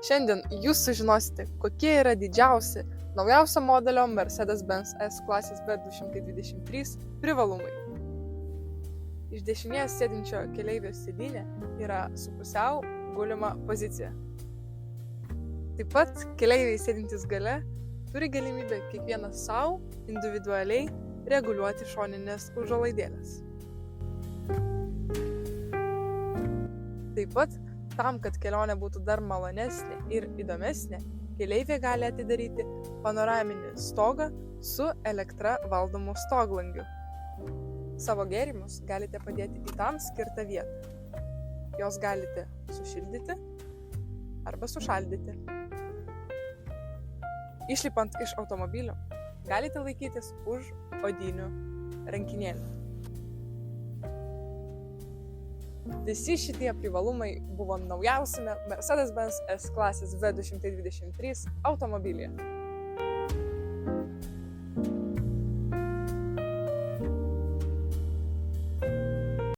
Šiandien jūs sužinosite, kokie yra didžiausi naujausio modelio Mercedes-Benz S-klasės B223 privalumai. Iš dešinės sėdinčio keleivio sėdynė yra su pusiau gulima pozicija. Taip pat keleiviai sėdintys gale turi galimybę kiekvienas savo individualiai reguliuoti šoninės užuolaidėlės. Taip pat, tam, kad kelionė būtų dar malonesnė ir įdomesnė, keleiviai gali atidaryti panoraminį stogą su elektra valdomu stoglangiu. Savo gėrimus galite padėti į tam skirtą vietą. Jos galite sušildyti arba sušaldyti. Išlipant iš automobilio, galite laikytis už odinių rankinėlių. Visi šitie privalumai buvo naujausiame Mercedes-Benz S-klasės B223 automobilyje.